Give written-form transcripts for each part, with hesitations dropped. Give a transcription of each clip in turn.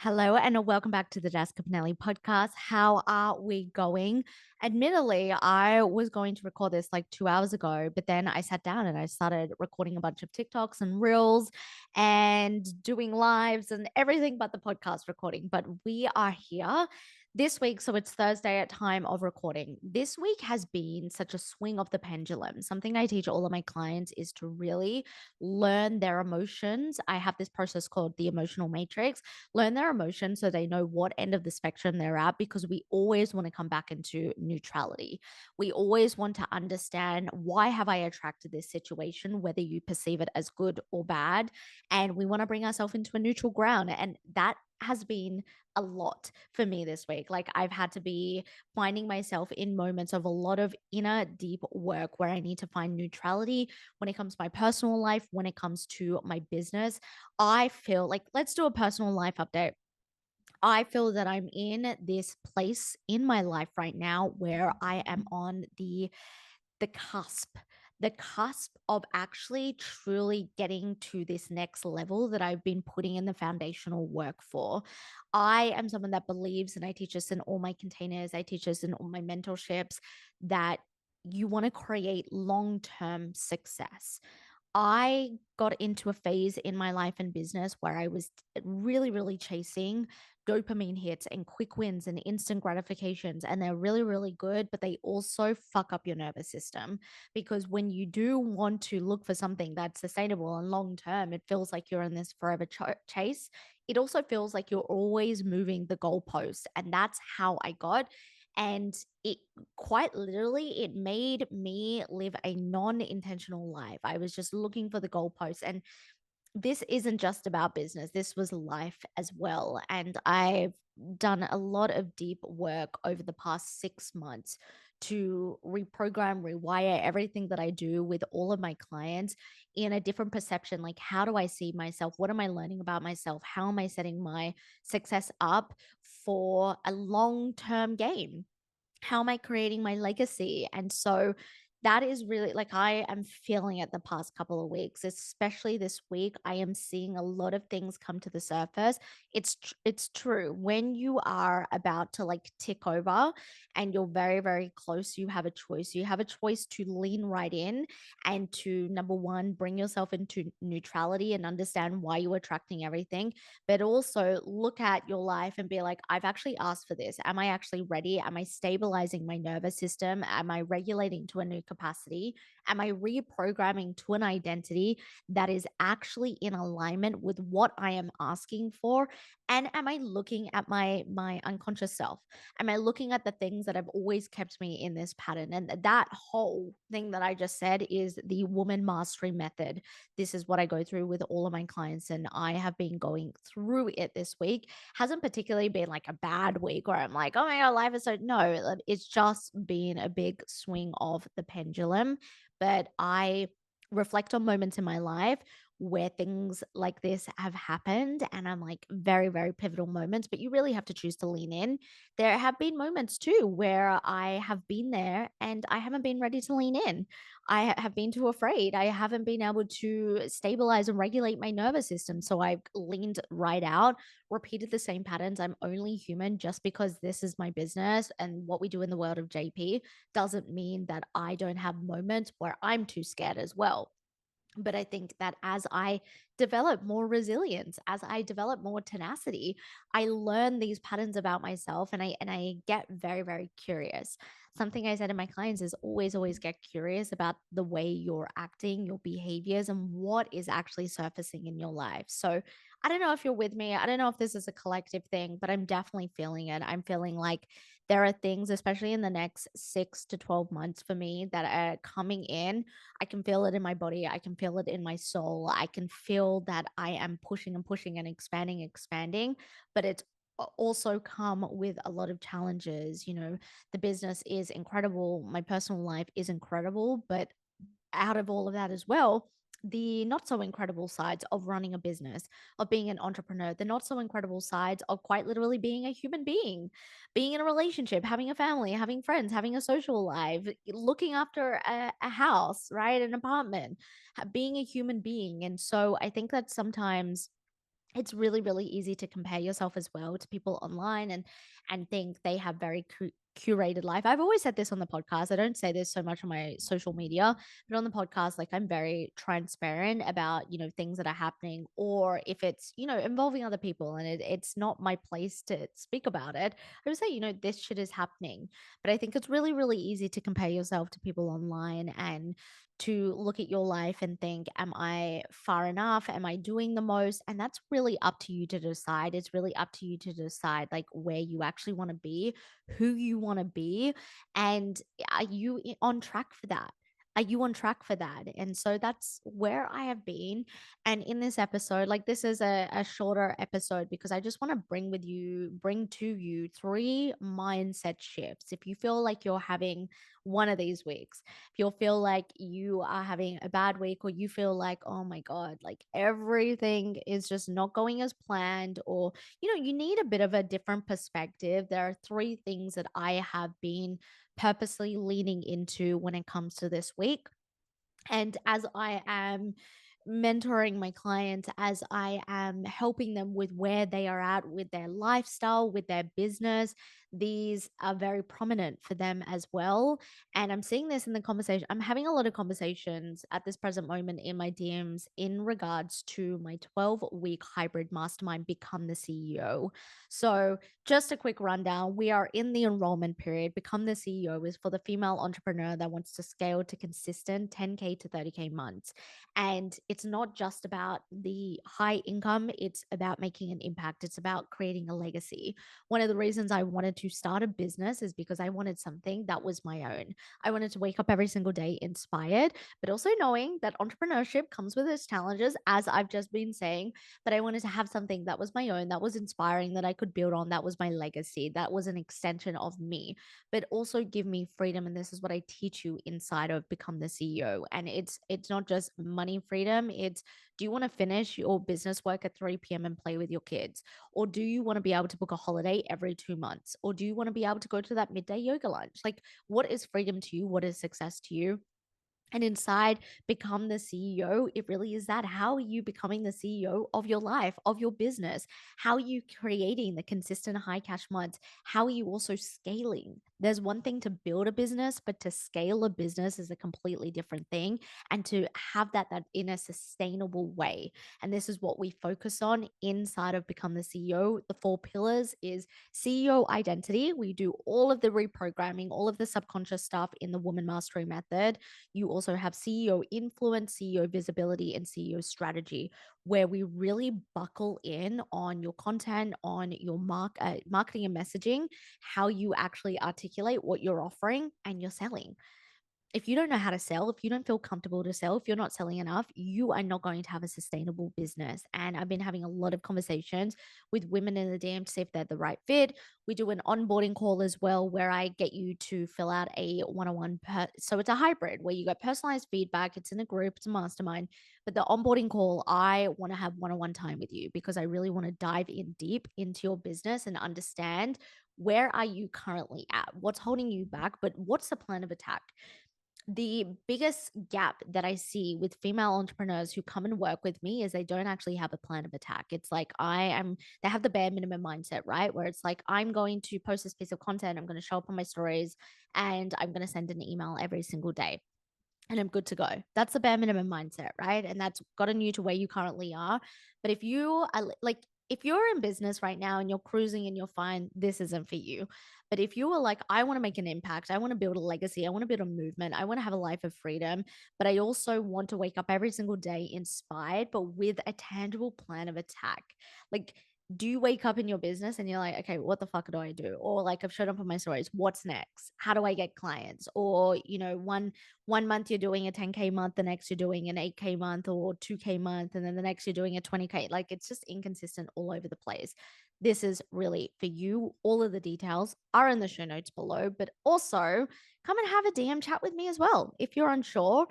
Hello and welcome back to the Jessica Pinelli podcast. How are we going? Admittedly, I was going to record this like 2 hours ago, but then I sat down and I started recording a bunch of TikToks and reels and doing lives and everything but the podcast recording. But we are here this week. So it's Thursday at time of recording. This week has been such a swing of the pendulum. Something I teach all of my clients is to really learn their emotions. I have this process called the emotional matrix. Learn their emotions so they know what end of the spectrum they're at, because we always want to come back into neutrality. We always want to understand, why have I attracted this situation, whether you perceive it as good or bad, and we want to bring ourselves into a neutral ground. And that has been a lot for me this week. Like, I've had to be finding myself in moments of a lot of inner deep work where I need to find neutrality when it comes to my personal life, when it comes to my business. I feel like, let's do a personal life update. I feel that I'm in this place in my life right now where I am on the cusp, the cusp of actually truly getting to this next level that I've been putting in the foundational work for. I am someone that believes, and I teach this in all my containers, I teach this in all my mentorships, that you want to create long-term success. I got into a phase in my life and business where I was really, really chasing dopamine hits and quick wins and instant gratifications. And they're really, really good, but they also fuck up your nervous system, because when you do want to look for something that's sustainable and long term, it feels like you're in this forever chase. It also feels like you're always moving the goalpost. And that's how I got. And it quite literally, it made me live a non-intentional life. I was just looking for the goalposts. And this isn't just about business. This was life as well. And I've done a lot of deep work over the past 6 months to reprogram, rewire everything that I do with all of my clients in a different perception. Like, how do I see myself? What am I learning about myself? How am I setting my success up for a long term game? How am I creating my legacy? And so that is really, like, I am feeling it the past couple of weeks, especially this week. I am seeing a lot of things come to the surface. It's true. When you are about to like tick over and you're very, very close, you have a choice. You have a choice to lean right in and to, number one, bring yourself into neutrality and understand why you're attracting everything, but also look at your life and be like, I've actually asked for this. Am I actually ready? Am I stabilizing my nervous system? Am I regulating to a new capacity? Am I reprogramming to an identity that is actually in alignment with what I am asking for? And am I looking at my unconscious self? Am I looking at the things that have always kept me in this pattern? And that whole thing that I just said is the woman mastery method. This is what I go through with all of my clients, and I have been going through it this week. Hasn't particularly been like a bad week where I'm like, oh my God, life is so, no, it's just been a big swing of the pendulum. But I reflect on moments in my life where things like this have happened, and I'm like, very, very pivotal moments, but you really have to choose to lean in. There have been moments too where I have been there and I haven't been ready to lean in. Have been too afraid. I haven't been able to stabilize and regulate my nervous system. So I've leaned right out, repeated the same patterns. I'm only human. Just because this is my business and what we do in the world of JP doesn't mean that I don't have moments where I'm too scared as well. But I think that as I develop more resilience, as I develop more tenacity, I learn these patterns about myself, and I get very, very curious. Something I said to my clients is always, always get curious about the way you're acting, your behaviors, and what is actually surfacing in your life. So I don't know if you're with me. I don't know if this is a collective thing, but I'm definitely feeling it. I'm feeling like there are things, especially in the next 6 to 12 months for me, that are coming in. I can feel it in my body. I can feel it in my soul. I can feel that I am pushing and pushing and expanding, expanding, but it's also come with a lot of challenges. The business is incredible. My personal life is incredible, but out of all of that as well, the not so incredible sides of running a business, of being an entrepreneur, the not so incredible sides of quite literally being a human being, being in a relationship, having a family, having friends, having a social life, looking after a house, right? An apartment, being a human being. And so I think that sometimes it's really really easy to compare yourself as well to people online and think they have very curated life. I've always said this on the podcast. I don't say this so much on my social media, but on the podcast, like, I'm very transparent about, things that are happening, or if it's, involving other people and it's not my place to speak about it. I would say, this shit is happening. But I think it's really really easy to compare yourself to people online and to look at your life and think, am I far enough? Am I doing the most? And that's really up to you to decide. It's really up to you to decide, like, where you actually want to be, who you want to be, and are you on track for that? Are you on track for that? And so that's where I have been. And in this episode, like, this is a shorter episode because I just want to bring to you three mindset shifts. If you feel like you're having one of these weeks, if you feel like you are having a bad week, or you feel like, oh my God, like everything is just not going as planned, or, you need a bit of a different perspective, there are three things that I have been purposely leaning into when it comes to this week. And as I am mentoring my clients, as I am helping them with where they are at with their lifestyle, with their business, these are very prominent for them as well. And I'm seeing this in the conversation. I'm having a lot of conversations at this present moment in my DMs in regards to my 12-week hybrid mastermind, Become the CEO. So, just a quick rundown, we are in the enrollment period. Become the CEO is for the female entrepreneur that wants to scale to consistent 10K to 30K months. And it's not just about the high income, it's about making an impact, it's about creating a legacy. One of the reasons I wanted to start a business is because I wanted something that was my own. I wanted to wake up every single day inspired, but also knowing that entrepreneurship comes with its challenges, as I've just been saying. But I wanted to have something that was my own, that was inspiring, that I could build on, that was my legacy, that was an extension of me, but also give me freedom. And this is what I teach you inside of Become the CEO. And it's not just money freedom. It's, do you want to finish your business work at 3 p.m. and play with your kids? Or do you want to be able to book a holiday every 2 months? Or do you want to be able to go to that midday yoga lunch? Like, what is freedom to you? What is success to you? And inside Become the CEO, it really is that. How are you becoming the CEO of your life, of your business? How are you creating the consistent high cash months? How are you also scaling? There's one thing to build a business, but to scale a business is a completely different thing. And to have that in a sustainable way. And this is what we focus on inside of Become the CEO. The four pillars is CEO identity. We do all of the reprogramming, all of the subconscious stuff in the Woman Mastery Method. You also have CEO influence, CEO visibility, and CEO strategy, where we really buckle in on your content, on your marketing and messaging, how you actually articulate what you're offering and you're selling. If you don't know how to sell, if you don't feel comfortable to sell, if you're not selling enough, you are not going to have a sustainable business. And I've been having a lot of conversations with women in the DM to see if they're the right fit. We do an onboarding call as well, where I get you to fill out a one-on-one. So it's a hybrid where you get personalized feedback. It's in a group, it's a mastermind. But the onboarding call, I want to have one-on-one time with you because I really want to dive in deep into your business and understand, where are you currently at? What's holding you back? But what's the plan of attack? The biggest gap that I see with female entrepreneurs who come and work with me is they don't actually have a plan of attack. It's like, they have the bare minimum mindset, right? Where it's like, I'm going to post this piece of content, I'm going to show up on my stories, and I'm going to send an email every single day, and I'm good to go. That's the bare minimum mindset, right? And that's gotten you to where you currently are. But if you are like, if you're in business right now and you're cruising and you're fine, this isn't for you. But if you are like, I want to make an impact, I want to build a legacy, I want to build a movement, I want to have a life of freedom, but I also want to wake up every single day inspired, but with a tangible plan of attack. Like, do you wake up in your business and you're like, okay, what the fuck do I do? Or like, I've showed up on my stories, what's next? How do I get clients? Or, one month you're doing a 10K month, the next you're doing an 8K month or 2K month, and then the next you're doing a 20K. Like, it's just inconsistent all over the place. This is really for you. All of the details are in the show notes below, but also come and have a DM chat with me as well if you're unsure,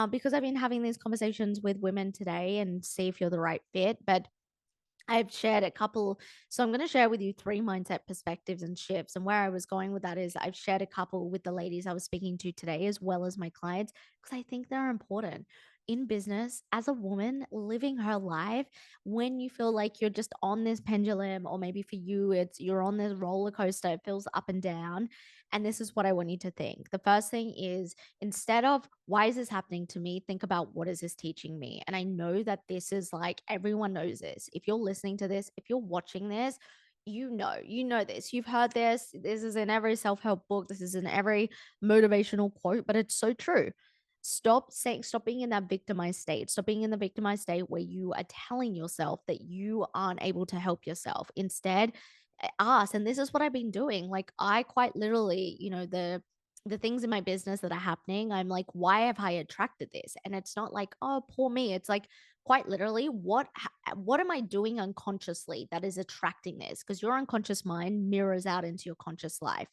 because I've been having these conversations with women today and see if you're the right fit. But I've shared a couple. So I'm going to share with you three mindset perspectives and shifts. And where I was going with that is, I've shared a couple with the ladies I was speaking to today, as well as my clients, because I think they're important. in business as a woman living her life when you feel like you're just on this pendulum, or maybe for you, it's you're on this roller coaster, it feels up and down. And this is what I want you to think. The first thing is, instead of why is this happening to me, think about what is this teaching me. And I know that this is like everyone knows this. If you're listening to this, if you're watching this, you know this. You've heard this. This is in every self-help book. This is in every motivational quote, but it's so true. Stop being in that victimized state. Stop being in the victimized state where you are telling yourself that you aren't able to help yourself. Instead, ask, and this is what I've been doing. Like I quite literally, the things in my business that are happening, I'm like, why have I attracted this? And it's not like, oh, poor me. It's like quite literally, what am I doing unconsciously that is attracting this? Because your unconscious mind mirrors out into your conscious life,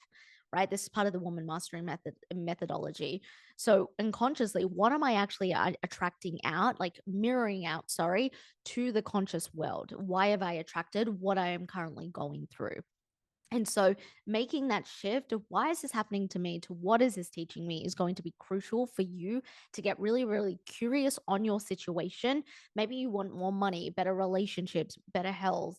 right? This is part of the woman mastering methodology. So unconsciously, what am I actually attracting out, like mirroring out, sorry, to the conscious world? Why have I attracted what I am currently going through? And so making that shift of why is this happening to me to what is this teaching me is going to be crucial for you to get really, really curious on your situation. Maybe you want more money, better relationships, better health,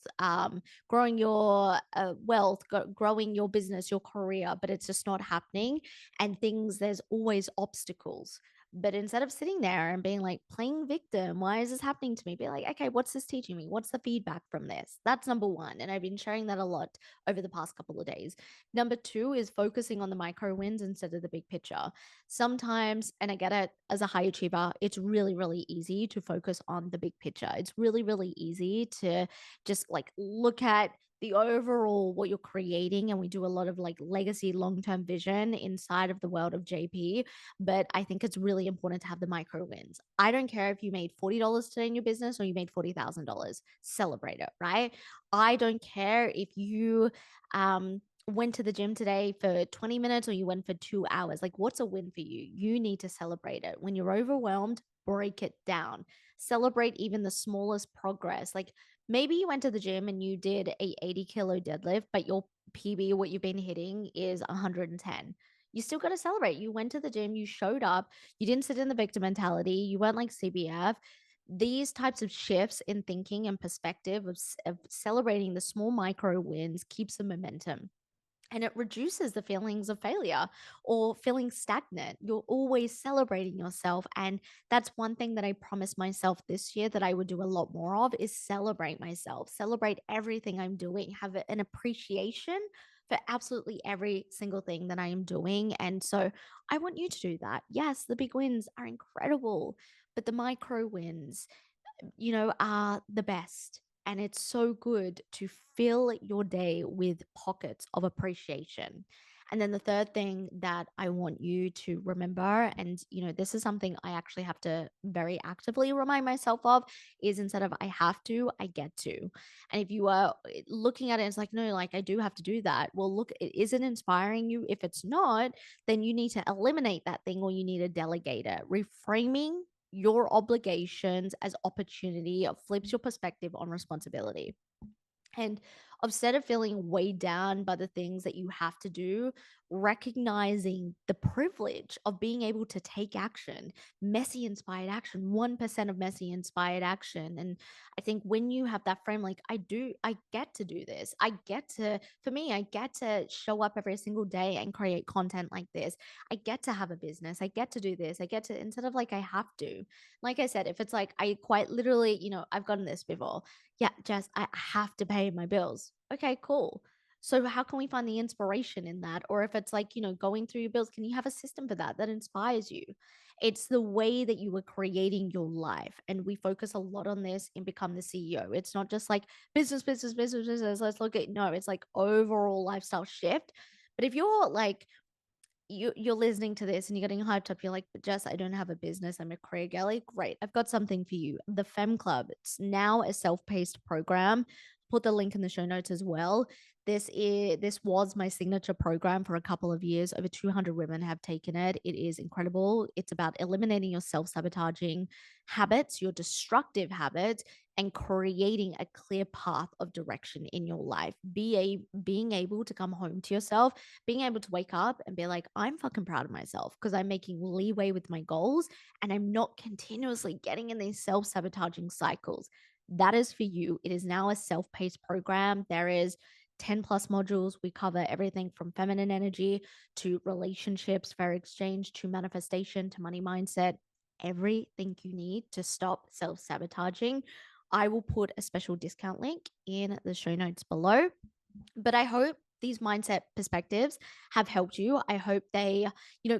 growing your wealth, growing your business, your career, but it's just not happening. And there's always obstacles. But instead of sitting there and being like playing victim, why is this happening to me? Be like, okay, what's this teaching me? What's the feedback from this? That's number one. And I've been sharing that a lot over the past couple of days. Number two is focusing on the micro wins instead of the big picture. Sometimes, and I get it as a high achiever, it's really, really easy to focus on the big picture. It's really, really easy to just like look at the overall what you're creating, and we do a lot of like legacy long-term vision inside of the world of JP, but I think it's really important to have the micro wins. I don't care if you made $40 today in your business or you made $40,000. Celebrate it, right? I don't care if you went to the gym today for 20 minutes or you went for 2 hours. Like, what's a win for you? You need to celebrate it. When you're overwhelmed, break it down. Celebrate even the smallest progress. Like, maybe you went to the gym and you did a 80-kilo deadlift, but your PB, what you've been hitting, is 110. You still got to celebrate. You went to the gym, you showed up, you didn't sit in the victim mentality, you weren't like CBF. These types of shifts in thinking and perspective of celebrating the small micro wins keeps the momentum, and it reduces the feelings of failure or feeling stagnant. You're always celebrating yourself. And that's one thing that I promised myself this year that I would do a lot more of is celebrate myself, celebrate everything I'm doing, have an appreciation for absolutely every single thing that I am doing. And so I want you to do that. Yes, the big wins are incredible, but the micro wins, are the best. And it's so good to fill your day with pockets of appreciation. And then the third thing that I want you to remember, and this is something I actually have to very actively remind myself of, is instead of I have to, I get to. And if you are looking at it, it's like, no, like I do have to do that. Well, look, is it inspiring you? If it's not, then you need to eliminate that thing or you need to delegate it. Reframing your obligations as opportunity flips your perspective on responsibility. And instead of feeling weighed down by the things that you have to do, recognizing the privilege of being able to take action, messy inspired action, 1% of messy inspired action. And I think when you have that frame, like, I get to do this. For me, I get to show up every single day and create content like this. I get to have a business. I get to do this. I get to, instead of like, I have to, like I said, if it's like, I quite literally, I've gotten this before. Yeah, Jess, I have to pay my bills. Okay, cool. So how can we find the inspiration in that? Or if it's like, going through your bills, can you have a system for that that inspires you? It's the way that you are creating your life. And we focus a lot on this in Become the CEO. It's not just like business, business, business, business. Let's look at, no, it's like overall lifestyle shift. But if you're like you're listening to this and you're getting hyped up. You're like, but Jess, I don't have a business. I'm a career girly. Great. I've got something for you. The Fem Club. It's now a self-paced program. put the link in the show notes as well. This was my signature program for a couple of years. Over 200 women have taken it. It is incredible. It's about eliminating your self-sabotaging habits, your destructive habits, and creating a clear path of direction in your life. Being able to come home to yourself, being able to wake up and be like, I'm fucking proud of myself because I'm making leeway with my goals and I'm not continuously getting in these self sabotaging cycles. That is for you. It is now a self paced program. There is 10 plus modules. We cover everything from feminine energy to relationships, fair exchange to manifestation to money mindset, everything you need to stop self sabotaging. I will put a special discount link in the show notes below. But I hope these mindset perspectives have helped you. I hope they,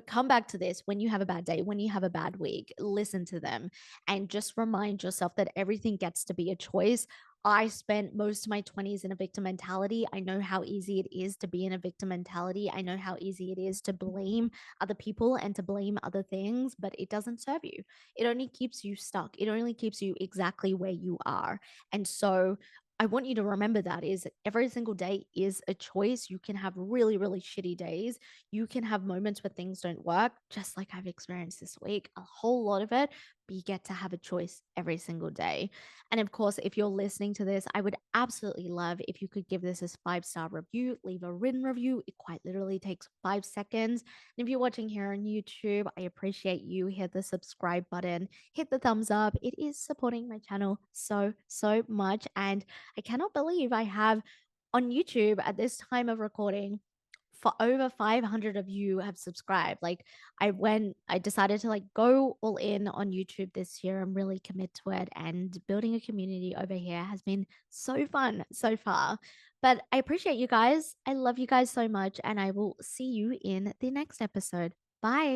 come back to this when you have a bad day, when you have a bad week, listen to them and just remind yourself that everything gets to be a choice. I spent most of my 20s in a victim mentality. I know how easy it is to be in a victim mentality. I know how easy it is to blame other people and to blame other things, but it doesn't serve you. It only keeps you stuck. It only keeps you exactly where you are. And so I want you to remember that is every single day is a choice. You can have really, really shitty days. You can have moments where things don't work, just like I've experienced this week, a whole lot of it. But you get to have a choice every single day. And of course, if you're listening to this, I would absolutely love if you could give this a 5-star review, leave a written review. It quite literally takes 5 seconds. And if you're watching here on YouTube, I appreciate you. Hit the subscribe button, hit the thumbs up. It is supporting my channel so, so much. And I cannot believe I have on YouTube at this time of recording for over 500 of you have subscribed. Like I decided to like go all in on YouTube this year and really commit to it, and building a community over here has been so fun so far. But I appreciate you guys. I love you guys so much and I will see you in the next episode. Bye.